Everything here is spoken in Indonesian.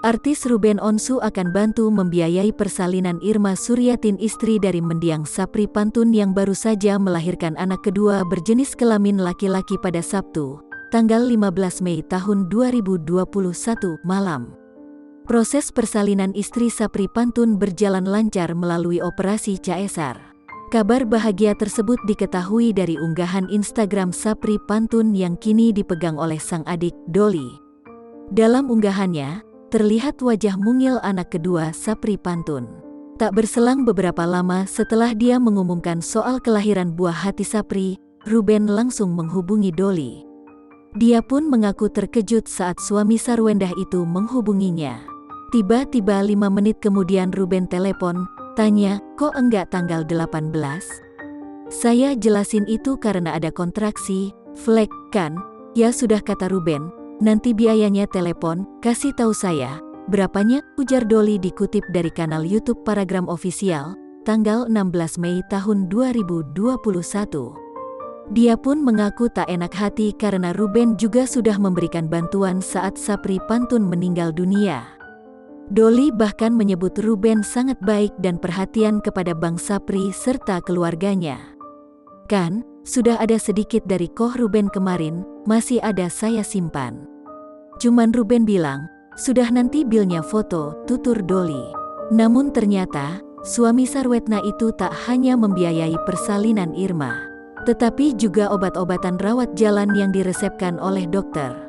Artis Ruben Onsu akan bantu membiayai persalinan Irma Suryatin, istri dari mendiang Sapri Pantun yang baru saja melahirkan anak kedua berjenis kelamin laki-laki pada Sabtu, tanggal 15 Mei tahun 2021 malam. Proses persalinan istri Sapri Pantun berjalan lancar melalui operasi CSR. Kabar bahagia tersebut diketahui dari unggahan Instagram Sapri Pantun yang kini dipegang oleh sang adik, Dolly. Dalam unggahannya, terlihat wajah mungil anak kedua Sapri Pantun. Tak berselang beberapa lama setelah dia mengumumkan soal kelahiran buah hati Sapri, Ruben langsung menghubungi Dolly. Dia pun mengaku terkejut saat suami Sarwendah itu menghubunginya. Tiba-tiba 5 menit kemudian Ruben telepon, tanya, kok enggak tanggal 18? Saya jelasin itu karena ada kontraksi, flek, kan? Ya sudah, kata Ruben, nanti biayanya telepon, kasih tahu saya. Berapanya? Ujar Dolly dikutip dari kanal YouTube Paragram Official, tanggal 16 Mei tahun 2021. Dia pun mengaku tak enak hati karena Ruben juga sudah memberikan bantuan saat Sapri Pantun meninggal dunia. Dolly bahkan menyebut Ruben sangat baik dan perhatian kepada Bang Sapri serta keluarganya. Kan, sudah ada sedikit dari koh Ruben kemarin, masih ada saya simpan. Cuman Ruben bilang, sudah nanti bilnya foto, tutur Dolly. Namun ternyata, suami Sarwetna itu tak hanya membiayai persalinan Irma, tetapi juga obat-obatan rawat jalan yang diresepkan oleh dokter.